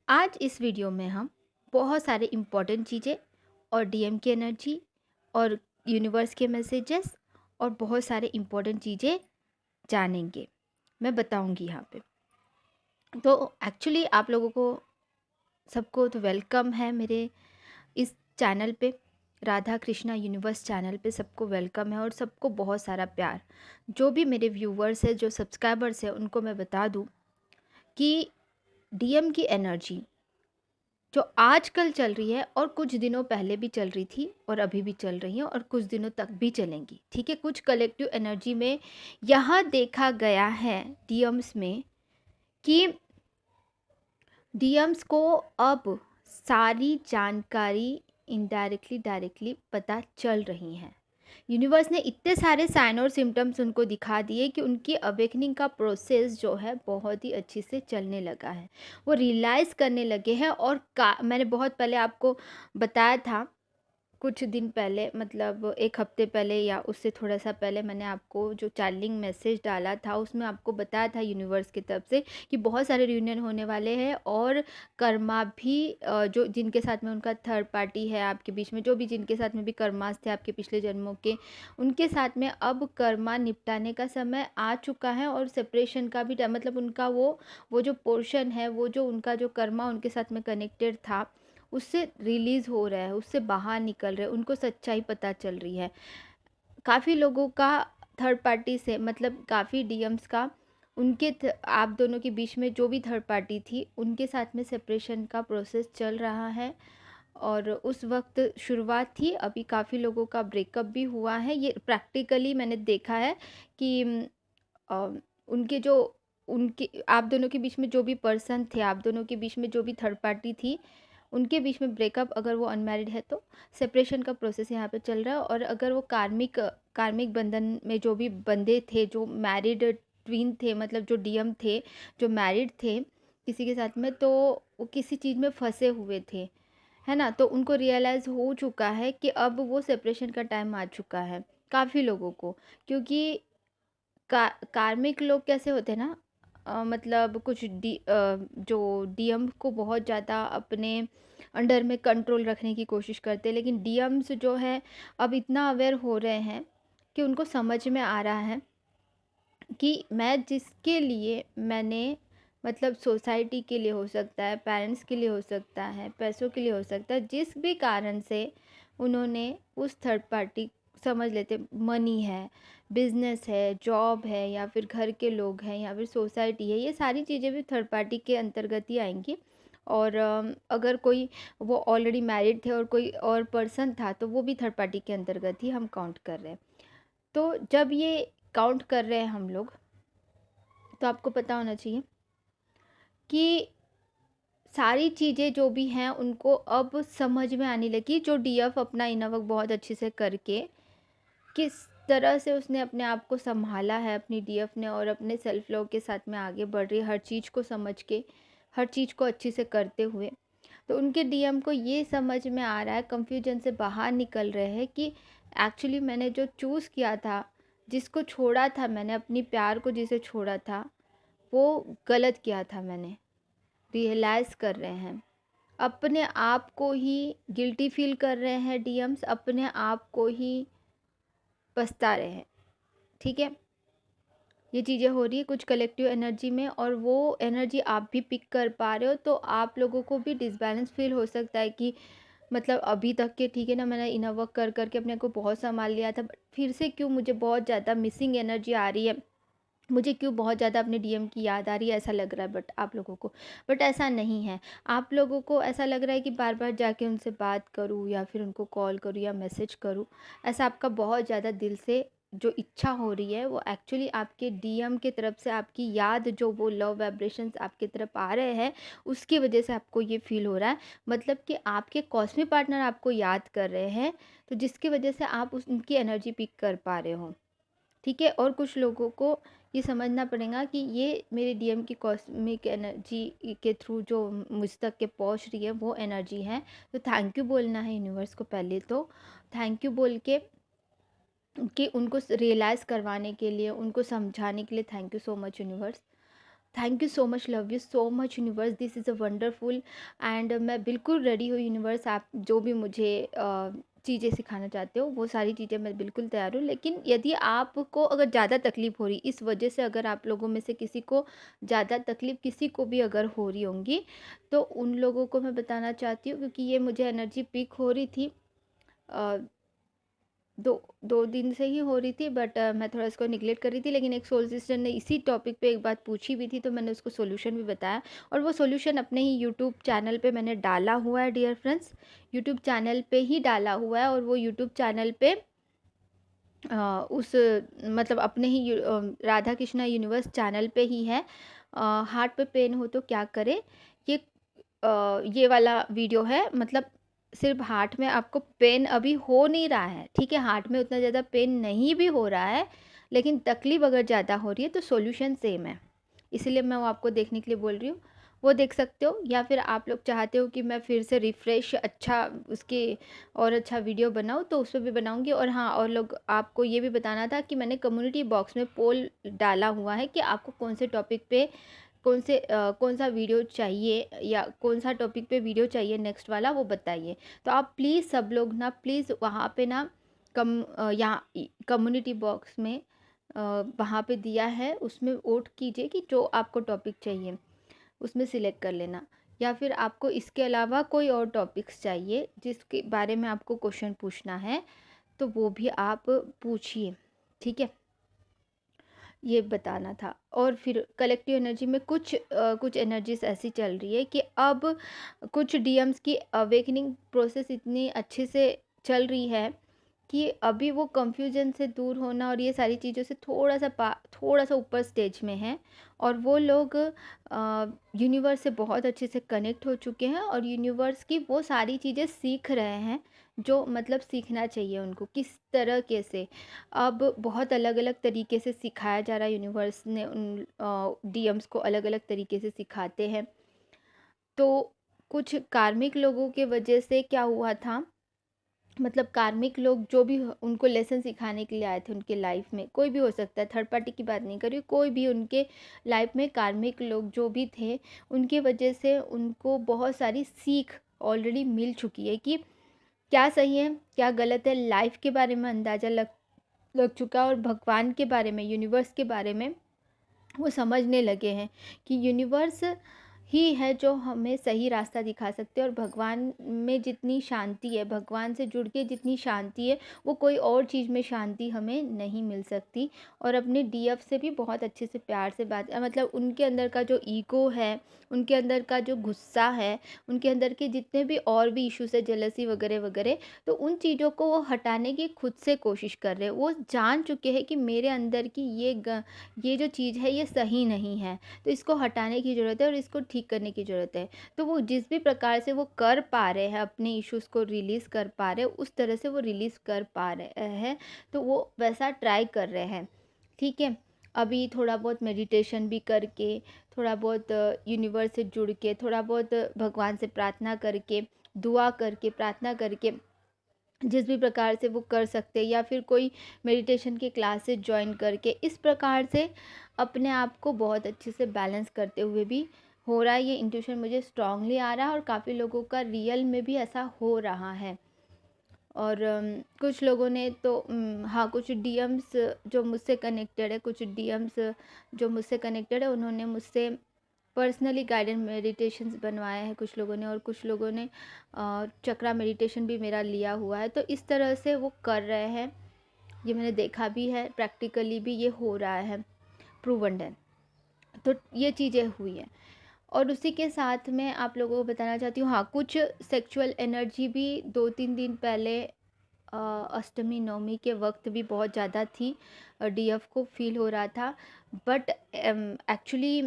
आज इस वीडियो में हम बहुत सारे इम्पोर्टेंट चीज़ें और डीएम की एनर्जी और यूनिवर्स के मैसेजेस और बहुत सारे इम्पोर्टेंट चीज़ें जानेंगे। मैं बताऊंगी यहाँ पे। तो एक्चुअली आप लोगों को सबको तो वेलकम है मेरे इस चैनल पे। राधा कृष्णा यूनिवर्स चैनल पे सबको वेलकम है और सबको बहुत सारा प्यार। जो भी मेरे व्यूवर्स है, जो सब्सक्राइबर्स है, उनको मैं बता दूँ कि डीएम की एनर्जी जो आजकल चल रही है और कुछ दिनों पहले भी चल रही थी और अभी भी चल रही है और कुछ दिनों तक भी चलेंगी। ठीक है, कुछ कलेक्टिव एनर्जी में यह देखा गया है डीएम्स में कि डीएम्स को अब सारी जानकारी इनडायरेक्टली डायरेक्टली पता चल रही है। यूनिवर्स ने इतने सारे साइन और सिम्टम्स उनको दिखा दिए कि उनकी अवेकनिंग का प्रोसेस जो है बहुत ही अच्छे से चलने लगा है। वो रियलाइज़ करने लगे हैं और मैंने बहुत पहले आपको बताया था, कुछ दिन पहले मतलब 1 हफ्ते पहले या उससे थोड़ा-सा पहले मैंने आपको जो चैनलिंग मैसेज डाला था, उसमें आपको बताया था यूनिवर्स की तरफ से कि बहुत सारे रियूनियन होने वाले हैं और कर्मा भी जो जिनके साथ में उनका थर्ड पार्टी है आपके बीच में, जो भी जिनके साथ में भी कर्मास थे आपके पिछले जन्मों के, उनके साथ में अब कर्मा निपटाने का समय आ चुका है और सेपरेशन का भी टाइम, मतलब उनका वो जो पोर्शन है, वो जो उनका जो कर्मा उनके साथ में कनेक्टेड था, उससे रिलीज़ हो रहा है, उससे बाहर निकल रहे हैं, उनको सच्चाई पता चल रही है। काफ़ी लोगों का थर्ड पार्टी से मतलब काफ़ी डीएम्स का आप दोनों के बीच में जो भी थर्ड पार्टी थी, उनके साथ में सेपरेशन का प्रोसेस चल रहा है और उस वक़्त शुरुआत थी, अभी काफ़ी लोगों का ब्रेकअप भी हुआ है। ये प्रैक्टिकली मैंने देखा है कि अ, उनके जो उनके आप दोनों के बीच में जो भी पर्सन थे, आप दोनों के बीच में जो भी थर्ड पार्टी थी, उनके बीच में ब्रेकअप, अगर वो अनमैरिड है तो सेपरेशन का प्रोसेस यहाँ पे चल रहा है। और अगर वो कार्मिक कार्मिक बंधन में जो भी बंधे थे, जो मैरिड ट्विन थे, मतलब जो डीएम थे, जो मैरिड थे किसी के साथ में, तो वो किसी चीज़ में फँसे हुए थे, है ना? तो उनको रियलाइज़ हो चुका है कि अब वो सेपरेशन का टाइम आ चुका है, काफ़ी लोगों को। क्योंकि कार्मिक लोग कैसे होते हैं ना, मतलब जो डीएम को बहुत ज़्यादा अपने अंडर में कंट्रोल रखने की कोशिश करते हैं, लेकिन डीएम्स जो है अब इतना अवेयर हो रहे हैं कि उनको समझ में आ रहा है कि मैं जिसके लिए मैंने, मतलब सोसाइटी के लिए हो सकता है, पेरेंट्स के लिए हो सकता है, पैसों के लिए हो सकता है, जिस भी कारण से उन्होंने उस थर्ड पार्टी, समझ लेते मनी है, बिजनेस है, जॉब है, या फिर घर के लोग हैं, या फिर सोसाइटी है, ये सारी चीज़ें भी थर्ड पार्टी के अंतर्गत ही आएंगी। और अगर कोई वो ऑलरेडी मैरिड थे और कोई और पर्सन था, तो वो भी थर्ड पार्टी के अंतर्गत ही हम काउंट कर रहे हैं। तो जब ये काउंट कर रहे हैं हम लोग, तो आपको पता होना चाहिए कि सारी चीज़ें जो भी हैं उनको अब समझ में आने लगी। जो डीएफ अपना इनर वर्क बहुत अच्छे से करके किस तरह से उसने अपने आप को संभाला है, अपनी डीएफ ने, और अपने सेल्फ लव के साथ में आगे बढ़ रही है, हर चीज़ को समझ के, हर चीज़ को अच्छे से करते हुए। तो उनके डीएम को ये समझ में आ रहा है, कंफ्यूजन से बाहर निकल रहे हैं कि एक्चुअली मैंने जो चूज़ किया था, जिसको छोड़ा था मैंने, अपनी प्यार को जिसे छोड़ा था, वो गलत किया था मैंने। रियलाइज़ कर रहे हैं, अपने आप को ही गिल्टी फील कर रहे हैं डीएम्स, अपने आप को ही पछता रहे हैं। ठीक है, ये चीज़ें हो रही है कुछ कलेक्टिव एनर्जी में, और वो एनर्जी आप भी पिक कर पा रहे हो, तो आप लोगों को भी डिसबैलेंस फील हो सकता है कि मतलब अभी तक के ठीक है ना, मैंने इनर वर्क कर करके अपने को बहुत संभाल लिया था, बट फिर से क्यों मुझे बहुत ज़्यादा मिसिंग एनर्जी आ रही है, मुझे क्यों बहुत ज़्यादा अपने डीएम की याद आ रही है, ऐसा लग रहा है बट आप लोगों को। बट ऐसा नहीं है, आप लोगों को ऐसा लग रहा है कि बार बार जाके उनसे बात करूँ या फिर उनको कॉल करूँ या मैसेज करूँ, ऐसा आपका बहुत ज़्यादा दिल से जो इच्छा हो रही है, वो एक्चुअली आपके डीएम की तरफ से आपकी याद, जो वो लव वाइब्रेशंस आपकी तरफ आ रहे हैं, उसकी वजह से आपको ये फील हो रहा है। मतलब कि आपके कॉस्मिक पार्टनर आपको याद कर रहे हैं, तो जिसकी वजह से आप उनकी एनर्जी पिक कर पा रहे हो। ठीक है, और कुछ लोगों को ये समझना पड़ेगा कि ये मेरे डीएम की कॉस्मिक एनर्जी के थ्रू जो मुझ तक के पहुंच रही है, वो एनर्जी है। तो थैंक यू बोलना है यूनिवर्स को पहले तो, थैंक यू बोल के कि उनको रियलाइज़ करवाने के लिए, उनको समझाने के लिए, thank you so much universe. Thank you so much, love you so much universe, this is a wonderful and मैं बिल्कुल रेडी हूँ यूनिवर्स, आप जो भी मुझे चीज़ें सिखाना चाहते हो वो सारी चीज़ें मैं बिल्कुल तैयार हूँ। लेकिन यदि आपको अगर ज़्यादा तकलीफ़ हो रही इस वजह से, अगर आप लोगों में से किसी को ज़्यादा तकलीफ़ किसी को भी अगर हो रही होंगी, तो उन लोगों को मैं बताना चाहती हूँ, क्योंकि ये मुझे एनर्जी पीक हो रही थी, अ, 2 दिन से ही हो रही थी, बट मैं थोड़ा इसको नेगलेक्ट कर रही थी। लेकिन एक सोल सिस्टर ने इसी टॉपिक पे एक बात पूछी भी थी, तो मैंने उसको सॉल्यूशन भी बताया, और वो सॉल्यूशन अपने ही यूट्यूब चैनल पे मैंने डाला हुआ है डियर फ्रेंड्स। यूट्यूब चैनल पे ही डाला हुआ है, और वो यूट्यूब चैनल पे उस मतलब अपने ही राधा कृष्णा यूनिवर्स चैनल पे ही है। हार्ट पे पेन हो तो क्या करें, ये ये वाला वीडियो है। मतलब सिर्फ हार्ट में आपको पेन अभी हो नहीं रहा है, ठीक है, हार्ट में उतना ज़्यादा पेन नहीं भी हो रहा है, लेकिन तकलीफ़ अगर ज़्यादा हो रही है तो सॉल्यूशन सेम है। इसीलिए मैं वो आपको देखने के लिए बोल रही हूँ, वो देख सकते हो। या फिर आप लोग चाहते हो कि मैं फिर से रिफ़्रेश अच्छा उसके और अच्छा वीडियो बनाऊँ, तो उस पे भी बनाऊँगी। और हाँ, और लोग आपको ये भी बताना था कि मैंने कम्युनिटी बॉक्स में पोल डाला हुआ है कि आपको कौन से टॉपिक पे कौन सा वीडियो चाहिए, या कौन सा टॉपिक पे वीडियो चाहिए नेक्स्ट वाला, वो बताइए। तो आप प्लीज़ सब लोग ना, प्लीज़ वहाँ पे ना, यहाँ कम्युनिटी बॉक्स में वहाँ पे दिया है, उसमें वोट कीजिए कि जो आपको टॉपिक चाहिए उसमें सिलेक्ट कर लेना। या फिर आपको इसके अलावा कोई और टॉपिक्स चाहिए जिसके बारे में आपको क्वेश्चन पूछना है, तो वो भी आप पूछिए, ठीक है। ये बताना था। और फिर कलेक्टिव एनर्जी में कुछ एनर्जीज ऐसी चल रही है कि अब कुछ डीएम्स की अवेकनिंग प्रोसेस इतनी अच्छे से चल रही है कि अभी वो कंफ्यूजन से दूर होना और ये सारी चीज़ों से थोड़ा सा ऊपर स्टेज में है। और वो लोग यूनिवर्स से बहुत अच्छे से कनेक्ट हो चुके हैं, और यूनिवर्स की वो सारी चीज़ें सीख रहे हैं जो मतलब सीखना चाहिए उनको, किस तरह के से। अब बहुत अलग अलग तरीके से सिखाया जा रहा है, यूनिवर्स ने उन डीएम्स को अलग अलग तरीके से सिखाते हैं। तो कुछ कार्मिक लोगों के वजह से क्या हुआ था, मतलब कार्मिक लोग जो भी उनको लेसन सिखाने के लिए आए थे उनके लाइफ में, कोई भी हो सकता है, थर्ड पार्टी की बात नहीं कर रही, कोई भी उनके लाइफ में कार्मिक लोग जो भी थे, उनकी वजह से उनको बहुत सारी सीख ऑलरेडी मिल चुकी है कि क्या सही है क्या गलत है, लाइफ के बारे में अंदाज़ा लग लग चुका है। और भगवान के बारे में, यूनिवर्स के बारे में वो समझने लगे हैं कि यूनिवर्स ही है जो हमें सही रास्ता दिखा सकते हैं। और भगवान में जितनी शांति है, भगवान से जुड़ के जितनी शांति है, वो कोई और चीज़ में शांति हमें नहीं मिल सकती। और अपने डीएफ से भी बहुत अच्छे से प्यार से बात, मतलब उनके अंदर का जो ईगो है, उनके अंदर का जो गुस्सा है, उनके अंदर के जितने भी और भी इश्यूज है, जेलसी वगैरह वगैरह, तो उन चीज़ों को वो हटाने की खुद से कोशिश कर रहे हैं। वो जान चुके हैं कि मेरे अंदर की ये जो चीज़ है ये सही नहीं है, तो इसको हटाने की ज़रूरत है और इसको ठीक करने की ज़रूरत है। तो वो जिस भी प्रकार से वो कर पा रहे हैं, अपने इश्यूज़ को रिलीज़ कर पा रहे हैं, उस तरह से वो रिलीज़ कर पा रहे हैं, तो वो वैसा ट्राई कर रहे हैं, ठीक है। अभी थोड़ा बहुत मेडिटेशन भी करके, थोड़ा बहुत यूनिवर्स से जुड़ के, थोड़ा बहुत भगवान से प्रार्थना करके, दुआ करके, प्रार्थना करके, जिस भी प्रकार से वो कर सकते हैं, या फिर कोई मेडिटेशन की क्लासेस ज्वाइन करके, इस प्रकार से अपने आप को बहुत अच्छे से बैलेंस करते हुए भी हो रहा है। ये इंट्यूशन मुझे स्ट्रांगली आ रहा है, और काफ़ी लोगों का रियल में भी ऐसा हो रहा है। और कुछ लोगों ने तो हाँ, कुछ डीएम्स जो मुझसे कनेक्टेड है, कुछ डीएम्स जो मुझसे कनेक्टेड है, उन्होंने मुझसे पर्सनली गाइडेड मेडिटेशंस बनवाए हैं कुछ लोगों ने, और कुछ लोगों ने चक्रा मेडिटेशन भी मेरा लिया हुआ है। तो इस तरह से वो कर रहे हैं, ये मैंने देखा भी है, प्रैक्टिकली भी ये हो रहा है, प्रूवन है। तो ये चीज़ें हुई हैं। और उसी के साथ में आप लोगों को बताना चाहती हूँ, हाँ, कुछ सेक्सुअल एनर्जी भी 2-3 दिन पहले अष्टमी नवमी के वक्त भी बहुत ज़्यादा थी, डीएफ को फील हो रहा था। बट एक्चुअली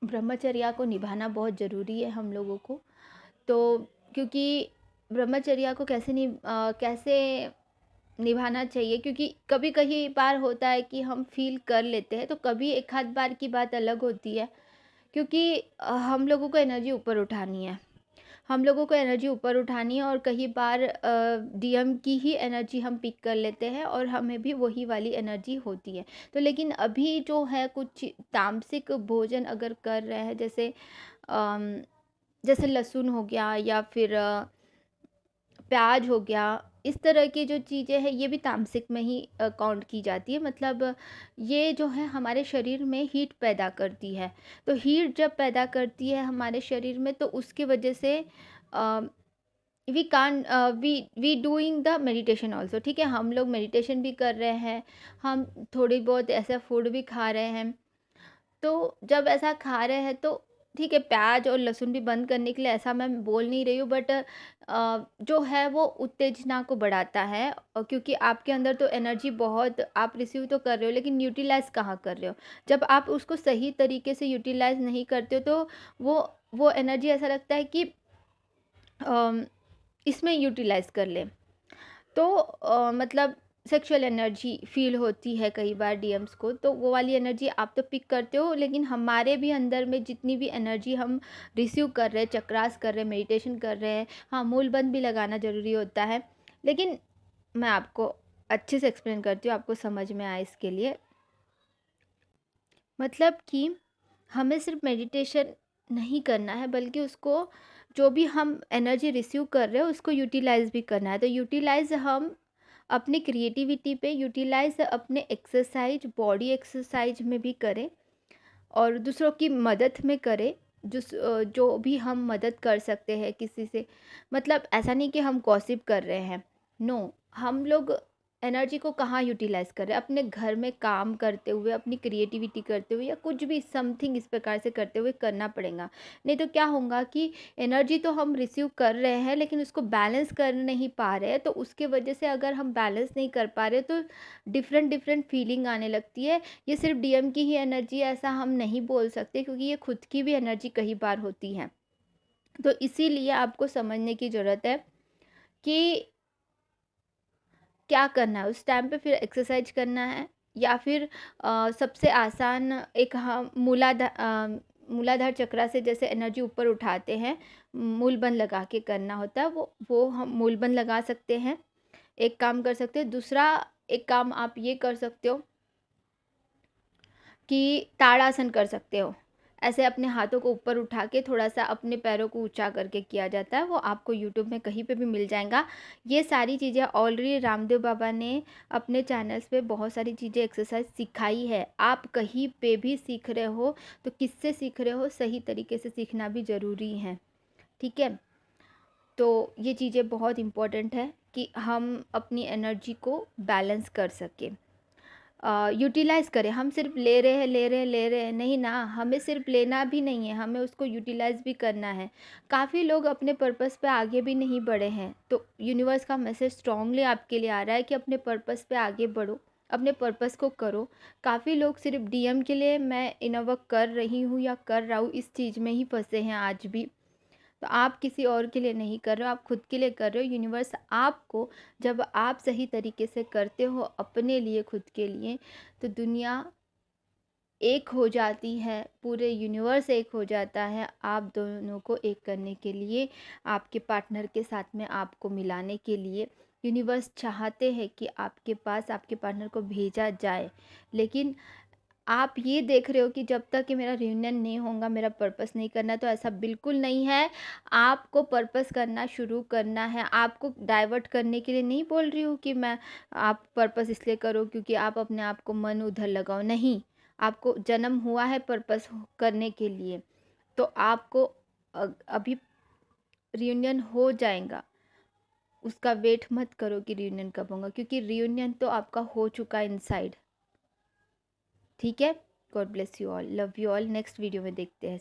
ब्रह्मचर्या को निभाना बहुत ज़रूरी है हम लोगों को। तो क्योंकि ब्रह्मचर्या को कैसे निभाना चाहिए, क्योंकि कभी कहीं बार होता है कि हम फील कर लेते हैं, तो कभी एक आध बार की बात अलग होती है, क्योंकि हम लोगों को एनर्जी ऊपर उठानी है, हम लोगों को एनर्जी ऊपर उठानी है और कई बार डीएम की ही एनर्जी हम पिक कर लेते हैं और हमें भी वही वाली एनर्जी होती है। तो लेकिन अभी जो है कुछ तामसिक भोजन अगर कर रहे हैं, अम, जैसे लहसुन हो गया या फिर प्याज हो गया, इस तरह की जो चीज़ें हैं ये भी तामसिक में ही काउंट की जाती है। मतलब ये जो है हमारे शरीर में हीट पैदा करती है। तो हीट जब पैदा करती है हमारे शरीर में, तो उसकी वजह से we can we doing the meditation also, ठीक है, हम लोग मेडिटेशन भी कर रहे हैं, हम थोड़ी बहुत ऐसा फूड भी खा रहे हैं। तो जब ऐसा खा रहे हैं तो ठीक है, प्याज और लहसुन भी बंद करने के लिए ऐसा मैं बोल नहीं रही हूँ, बट जो है वो उत्तेजना को बढ़ाता है। और क्योंकि आपके अंदर तो एनर्जी बहुत आप रिसीव तो कर रहे हो, लेकिन यूटिलाइज कहाँ कर रहे हो। जब आप उसको सही तरीके से यूटिलाइज नहीं करते हो तो वो एनर्जी ऐसा लगता है कि अम, इसमें यूटिलाइज कर ले। तो मतलब सेक्सुअल एनर्जी फ़ील होती है कई बार डीएम्स को, तो वो वाली एनर्जी आप तो पिक करते हो, लेकिन हमारे भी अंदर में जितनी भी एनर्जी हम रिसीव कर रहे हैं, चक्रास कर रहे हैं, मेडिटेशन कर रहे हैं, हाँ, मूलबंध भी लगाना ज़रूरी होता है। लेकिन मैं आपको अच्छे से एक्सप्लेन करती हूँ, आपको समझ में आए इसके लिए। मतलब कि हमें सिर्फ मेडिटेशन नहीं करना है, बल्कि उसको जो भी हम एनर्जी रिसीव कर रहे हैं उसको यूटिलाइज़ भी करना है। तो यूटिलाइज़ हम अपनी क्रिएटिविटी पे, यूटिलाइज़ अपने एक्सरसाइज, बॉडी एक्सरसाइज में भी करें और दूसरों की मदद में करें। जो भी हम मदद कर सकते हैं किसी से, मतलब ऐसा नहीं कि हम गॉसिप कर रहे हैं, नो, हम लोग एनर्जी को कहाँ यूटिलाइज़ कर रहे हैं, अपने घर में काम करते हुए, अपनी क्रिएटिविटी करते हुए, या कुछ भी समथिंग इस प्रकार से करते हुए करना पड़ेगा। नहीं तो क्या होगा कि एनर्जी तो हम रिसीव कर रहे हैं लेकिन उसको बैलेंस कर नहीं पा रहे हैं, तो उसके वजह से अगर हम बैलेंस नहीं कर पा रहे तो डिफरेंट डिफरेंट फीलिंग आने लगती है। ये सिर्फ डीएम की ही एनर्जी ऐसा हम नहीं बोल सकते, क्योंकि ये खुद की भी एनर्जी कई बार होती है। तो इसीलिए आपको समझने की ज़रूरत है कि क्या करना है उस टाइम पे, फिर एक्सरसाइज करना है या फिर सबसे आसान एक हम मूलाधार चक्र से जैसे एनर्जी ऊपर उठाते हैं, मूलबंध लगा के करना होता है, वो हम मूलबंध लगा सकते हैं, एक काम कर सकते हैं। दूसरा एक काम आप ये कर सकते हो कि ताड़ासन कर सकते हो। ऐसे अपने हाथों को ऊपर उठा के थोड़ा-सा अपने पैरों को ऊँचा करके किया जाता है, वो आपको यूट्यूब में कहीं पे भी मिल जाएगा। ये सारी चीज़ें ऑलरेडी रामदेव बाबा ने अपने चैनल्स पे बहुत सारी चीज़ें एक्सरसाइज़ सिखाई है। आप कहीं पे भी सीख रहे हो, तो किससे सीख रहे हो, सही तरीके से सीखना भी ज़रूरी है, ठीक है? तो ये चीज़ें बहुत इम्पोर्टेंट है कि हम अपनी एनर्जी को बैलेंस कर सकें। यूटिलाइज़ करें, हम सिर्फ ले रहे हैं, ले रहे हैं, ले रहे हैं, नहीं ना, हमें सिर्फ लेना भी नहीं है, हमें उसको यूटिलाइज़ भी करना है। काफ़ी लोग अपने पर्पस पे आगे भी नहीं बढ़े हैं, तो यूनिवर्स का मैसेज स्ट्रांगली आपके लिए आ रहा है कि अपने पर्पस पे आगे बढ़ो, अपने पर्पस को करो। काफ़ी लोग सिर्फ डीएम के लिए मैं इनवर्क कर रही हूँ या कर रहा हूँ, इस चीज़ में ही फँसे हैं आज भी। तो आप किसी और के लिए नहीं कर रहे हो, आप खुद के लिए कर रहे हो। यूनिवर्स आपको, जब आप सही तरीके से करते हो अपने लिए, खुद के लिए, तो दुनिया एक हो जाती है, पूरे यूनिवर्स एक हो जाता है आप दोनों को एक करने के लिए, आपके पार्टनर के साथ में आपको मिलाने के लिए। यूनिवर्स चाहते हैं कि आपके पास आपके पार्टनर को भेजा जाए, लेकिन आप ये देख रहे हो कि जब तक कि मेरा रियूनियन नहीं होगा मेरा पर्पस नहीं करना, तो ऐसा बिल्कुल नहीं है। आपको पर्पस करना शुरू करना है। आपको डाइवर्ट करने के लिए नहीं बोल रही हूँ कि मैं आप पर्पस इसलिए करो क्योंकि आप अपने आप को मन उधर लगाओ, नहीं। आपको जन्म हुआ है पर्पस करने के लिए, तो आपको अभी रियूनियन हो जाएगा, उसका वेट मत करो कि रियूनियन कब होगा, क्योंकि रियूनियन तो आपका हो चुका है इनसाइड, ठीक है। God bless you all, love you all. Next video में देखते हैं।